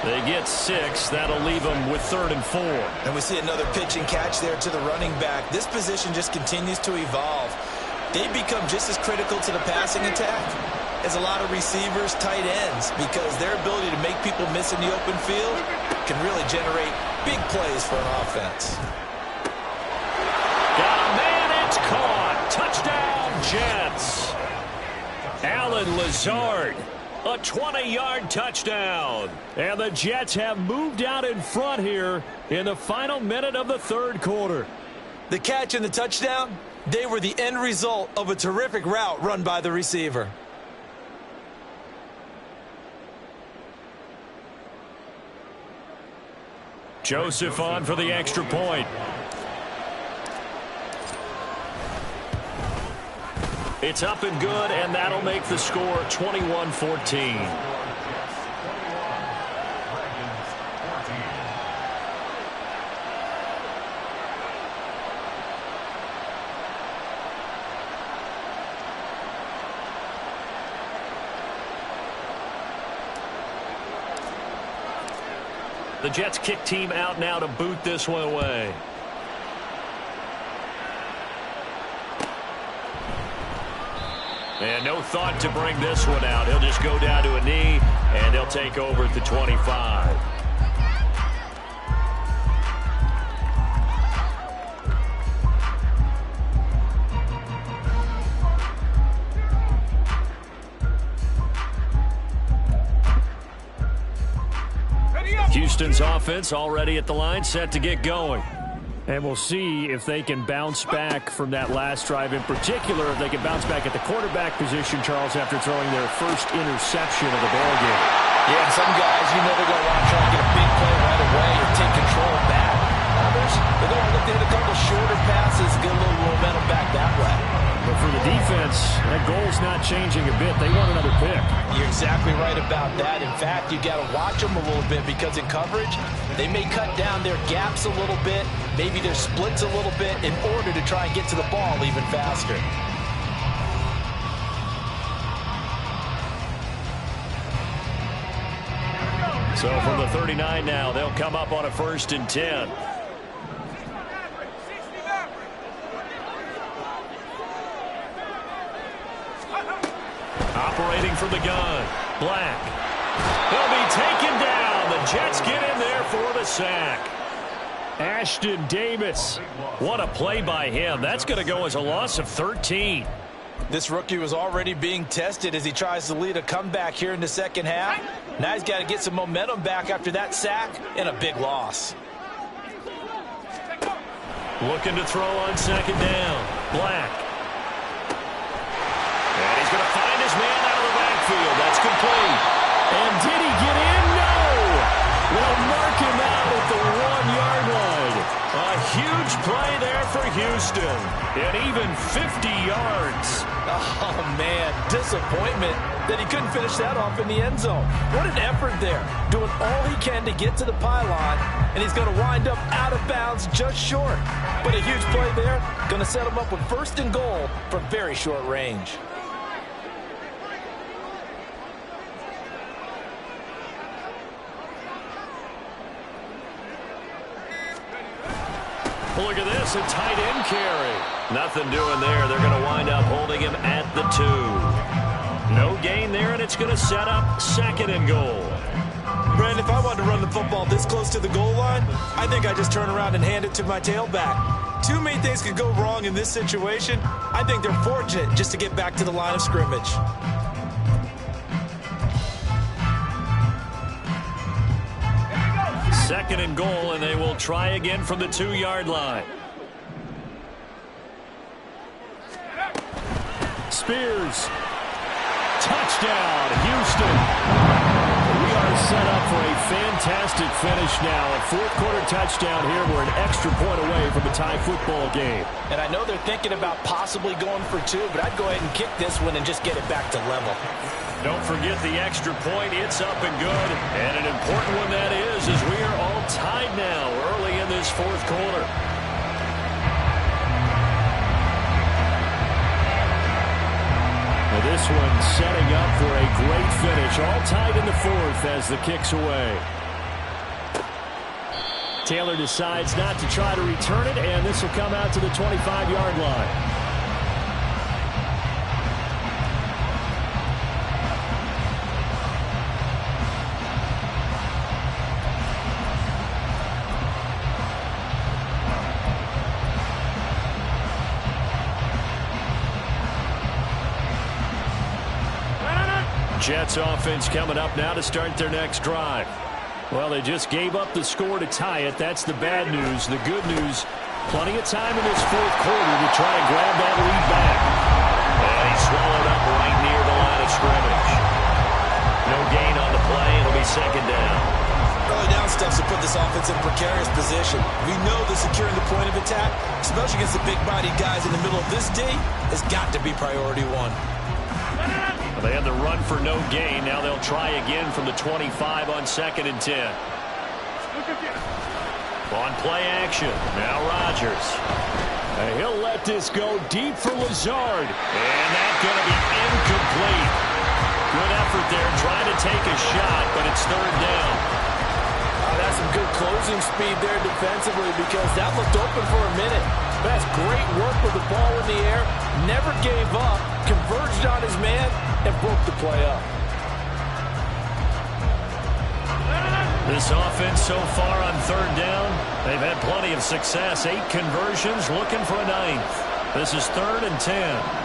S8: They get 6. That'll leave them with 3rd and 4.
S5: And we see another pitch and catch there to the running back. This position just continues to evolve. They become just as critical to the passing attack as a lot of receivers, tight ends, because their ability to make people miss in the open field can really generate big plays for an offense.
S8: Got a man, it's caught. Touchdown, Jets. Allen Lazard, a 20-yard touchdown. And the Jets have moved out in front here in the final minute of the 3rd quarter.
S5: The catch and the touchdown, they were the end result of a terrific route run by the receiver.
S8: Joseph on for the extra point. It's up and good, and that'll make the score 21-14. The Jets kick team out now to boot this one away. And no thought to bring this one out. He'll just go down to a knee, and they'll take over at the 25. Houston's offense already at the line, set to get going. And we'll see if they can bounce back from that last drive. In particular, if they can bounce back at the quarterback position, Charles, after throwing their first interception of the ballgame.
S5: Yeah, some guys, you know they're going to want to try and get a big play right away and take control back. Others, they're going to look to hit a couple shorter passes, get a little momentum back that way.
S8: But for the defense, that goal's not changing a bit. They want another pick.
S5: You're exactly right about that. In fact, you got to watch them a little bit because in coverage, they may cut down their gaps a little bit, maybe their splits a little bit in order to try and get to the ball even faster.
S8: So from the 39 now, they'll come up on a 1st and 10. Operating from the gun, Black. He'll be taken down. The Jets get in there for the sack. Ashton Davis. What a play by him. That's going to go as a loss of 13.
S5: This rookie was already being tested as he tries to lead a comeback here in the second half. Now he's got to get some momentum back after that sack and a big loss.
S8: Looking to throw on 2nd down. Black. And he's going to find his man out of the backfield. That's complete. And did he get in? No. They'll mark him out at the 1-yard line. A huge play there for Houston. And even 50 yards.
S5: Oh, man. Disappointment that he couldn't finish that off in the end zone. What an effort there. Doing all he can to get to the pylon. And he's going to wind up out of bounds just short. But a huge play there. Going to set him up with 1st and goal from very short range.
S8: Look at this, a tight end carry. Nothing doing there. They're going to wind up holding him at the 2. No gain there, and it's going to set up 2nd and goal.
S5: Brandon, if I wanted to run the football this close to the goal line, I think I just turn around and hand it to my tailback. Too many things could go wrong in this situation. I think they're fortunate just to get back to the line of scrimmage.
S8: Second and goal, and they will try again from the 2-yard line. Spears. Touchdown, Houston. We are set up for a fantastic finish now. A 4th-quarter touchdown here. We're an extra point away from a tie football game.
S5: And I know they're thinking about possibly going for 2, but I'd go ahead and kick this one and just get it back to level.
S8: Don't forget the extra point. It's up and good. And an important one that is, as we are all tied now early in this 4th quarter. Now this one setting up for a great finish. All tied in the 4th as the kick's away.
S4: Taylor decides not to try to return it, and this will come out to the 25-yard line. Jets offense coming up now to start their next drive. Well, they just gave up the score to tie it. That's the bad news. The good news, plenty of time in this fourth quarter to try and grab that lead back. And he swallowed up right near the line of scrimmage. No gain on the play. It'll be second down.
S5: Early down steps to put this offense in a precarious position. We know that securing the point of attack, especially against the big-bodied guys in the middle of this D, has got to be priority one.
S4: They had the run for no gain. Now they'll try again from the 25 on 2nd and 10. On play action. Now Rodgers. And he'll let this go deep for Lazard. And that's going to be incomplete. Good effort there trying to take a shot, but it's third down.
S5: That's some good closing speed there defensively because that looked open for a minute. That's great work with the ball in the air. Never gave up. Converged on his man and broke the play up.
S4: This offense so far on third down, they've had plenty of success. 8 conversions, looking for a 9th. This is 3rd and 10.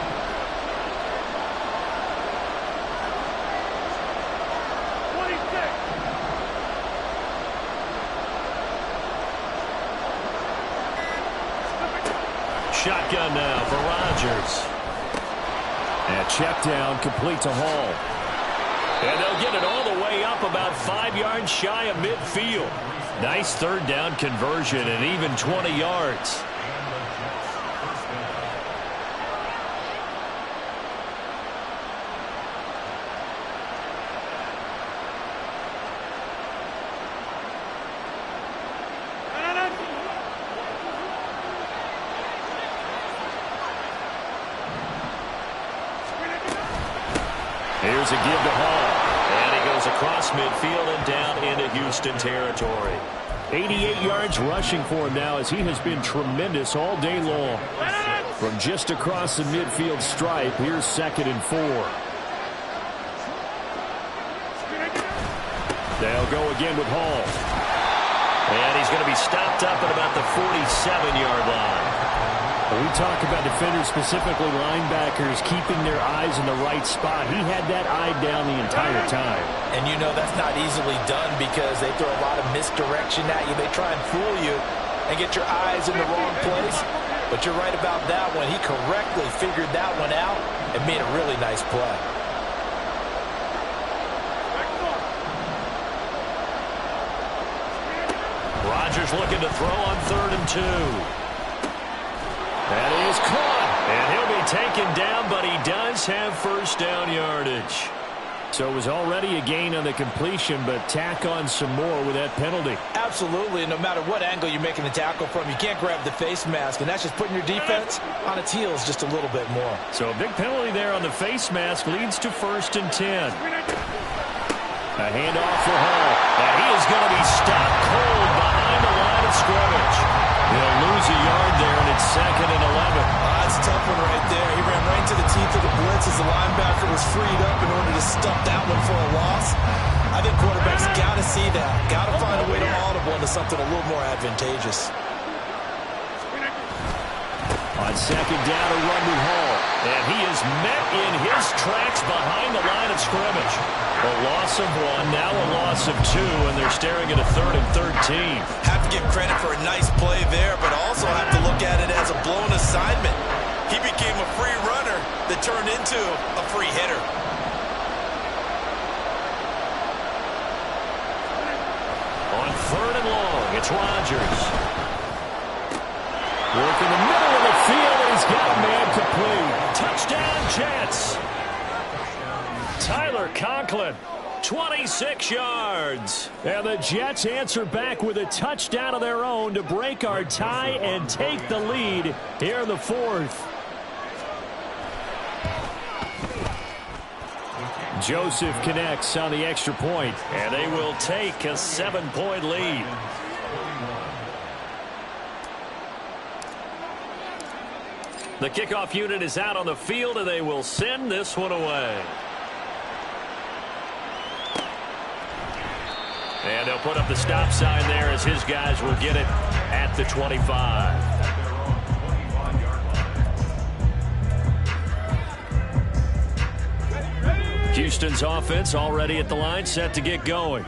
S4: Shotgun now for Rodgers. And check down complete to Hall. And they'll get it all the way up about 5 yards shy of midfield. Nice third down conversion and even 20 yards. Here's a give to Hall. And he goes across midfield and down into Houston territory. 88 yards rushing for him now as he has been tremendous all day long. From just across the midfield stripe, here's 2nd and 4. They'll go again with Hall. And he's going to be stopped up at about the 47-yard line. When we talk about defenders, specifically linebackers, keeping their eyes in the right spot, he had that eye down the entire time.
S5: And you know that's not easily done because they throw a lot of misdirection at you. They try and fool you and get your eyes in the wrong place. But you're right about that one. He correctly figured that one out and made a really nice play.
S4: Rodgers looking to throw on 3rd and 2. That is caught, and he'll be taken down, but he does have first down yardage. So it was already a gain on the completion, but tack on some more with that penalty.
S5: Absolutely, and no matter what angle you're making the tackle from, you can't grab the face mask, and that's just putting your defense on its heels just a little bit more.
S4: So a big penalty there on the face mask leads to 1st and 10. A handoff for Hall, and he is going to be stopped cold behind the line of scrimmage. He'll lose a yard there, and it's 2nd and 11.
S5: That's a tough one right there. He ran right to the teeth of the blitz as the linebacker was freed up in order to stuff that one for a loss. I think quarterbacks got to see that. Got to find a way to audible into something a little more advantageous.
S4: On 2nd down, a run with Hall. And he is met in his tracks behind the line of scrimmage. A loss of 1, now a loss of 2, and they're staring at a 3rd and 13.
S5: Have to give credit for a nice play there, but also have to look at it as a blown assignment. He became a free runner that turned into a free hitter.
S4: On 3rd and long, it's Rodgers. Work in the middle of the field, and he's got a man complete. Touchdown, Jets. Tyler Conklin, 26 yards. And the Jets answer back with a touchdown of their own to break our tie and take the lead here in the 4th. Joseph connects on the extra point, and they will take a 7-point lead. The kickoff unit is out on the field, and they will send this one away. And they'll put up the stop sign there as his guys will get it at the 25. Houston's offense already at the line, set to get going.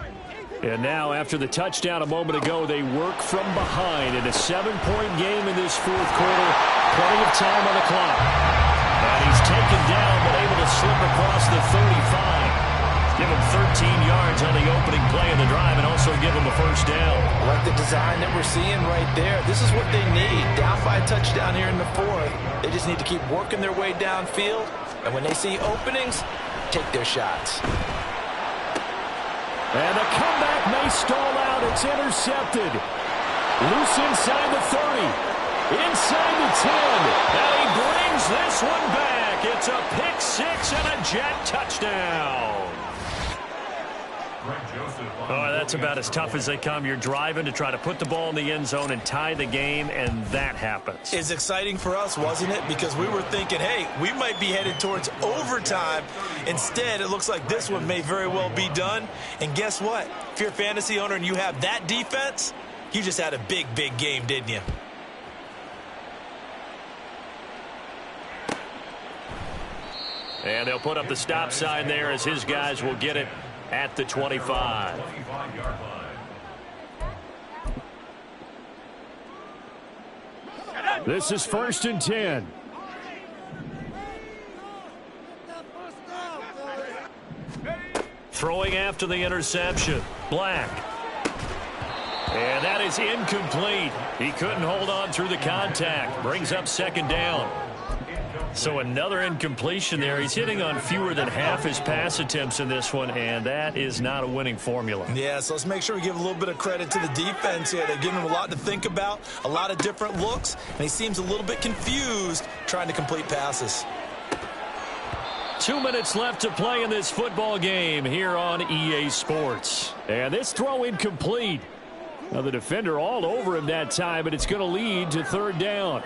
S4: And now, after the touchdown a moment ago, they work from behind in a 7-point game in this fourth quarter. Plenty of time on the clock. And he's taken down, but able to slip across the 35. Give him 13 yards on the opening play of the drive and also give him a first down.
S5: I like the design that we're seeing right there. This is what they need. Down by a touchdown here in the fourth. They just need to keep working their way downfield. And when they see openings, take their shots.
S4: And the comeback may stall out. It's intercepted. Loose inside the 30. Inside the 10. And he brings this one back. It's a pick six and a Jet touchdown. Oh, that's about as tough as they come. You're driving to try to put the ball in the end zone and tie the game, and that happens.
S5: It's exciting for us, wasn't it? Because we were thinking, hey, we might be headed towards overtime. Instead, it looks like this one may very well be done. And guess what? If you're a fantasy owner and you have that defense, you just had a big, big game, didn't you?
S4: And they'll put up the stop sign there as his guys will get it at the 25. This is 1st and 10. Throwing after the interception. Black. And that is incomplete. He couldn't hold on through the contact. Brings up 2nd down. So another incompletion there. He's hitting on fewer than half his pass attempts in this one, and that is not a winning formula.
S5: Yeah, so let's make sure we give a little bit of credit to the defense here. They've given him a lot to think about, a lot of different looks, and he seems a little bit confused trying to complete passes.
S4: 2 minutes left to play in this football game here on EA Sports. And this throw incomplete. Now the defender all over him that time, but it's going to lead to 3rd down.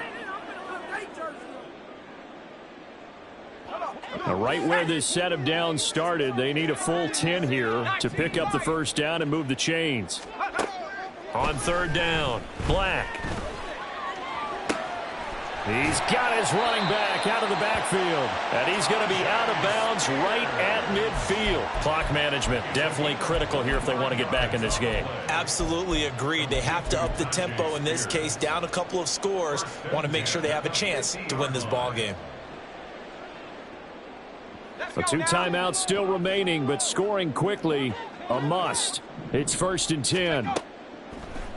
S4: Now right where this set of downs started, they need a full 10 here to pick up the 1st down and move the chains. On 3rd down, Black. He's got his running back out of the backfield. And he's going to be out of bounds right at midfield. Clock management definitely critical here if they want to get back in this game.
S5: Absolutely agreed. They have to up the tempo in this case, down a couple of scores. Want to make sure they have a chance to win this ball game.
S4: A 2 timeouts still remaining, but scoring quickly, a must. It's 1st and 10.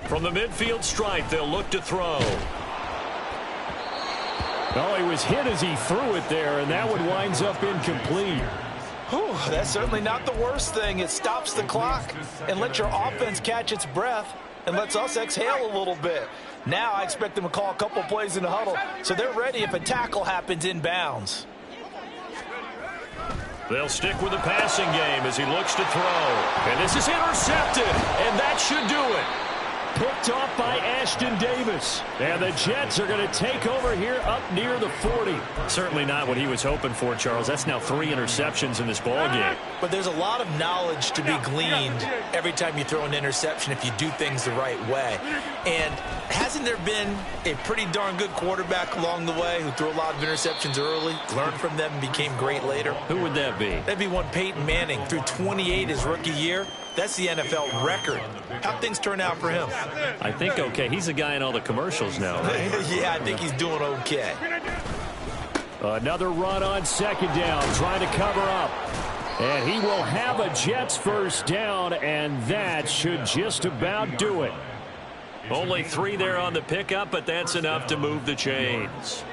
S4: From the midfield stripe, they'll look to throw. Oh, he was hit as he threw it there, and that one winds up incomplete.
S5: Whew, that's certainly not the worst thing. It stops the clock and lets your offense catch its breath and lets us exhale a little bit. Now I expect them to call a couple plays in the huddle, so they're ready if a tackle happens inbounds.
S4: They'll stick with the passing game as he looks to throw. And this is intercepted, and that should do it. Picked off by Ashton Davis. And the Jets are going to take over here up near the 40. Certainly not what he was hoping for, Charles. That's now 3 interceptions in this ball game.
S5: But there's a lot of knowledge to be gleaned every time you throw an interception if you do things the right way. And hasn't there been a pretty darn good quarterback along the way who threw a lot of interceptions early, learned from them, and became great later?
S4: Who would that be?
S5: That'd be one Peyton Manning. Threw 28 his rookie year. That's the NFL record. How'd things turn out for him?
S4: I think okay. He's a guy in all the commercials now, right?
S5: Yeah, I think he's doing okay.
S4: Another run on 2nd down, trying to cover up. And he will have a Jets 1st down, and that should just about do it. Only 3 there on the pickup, but that's enough to move the chains.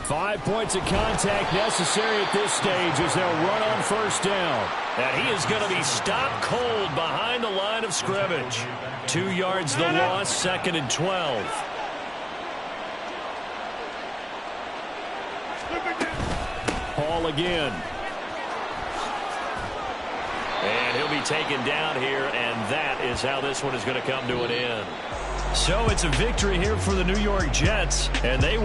S4: Five points of contact necessary at this stage as they'll run on 1st down. And he is going to be stopped cold behind the line of scrimmage. 2 yards the loss, 2nd and 12. Hall again. And he'll be taken down here, and that is how this one is going to come to an end.
S8: So it's a victory here for the New York Jets, and they were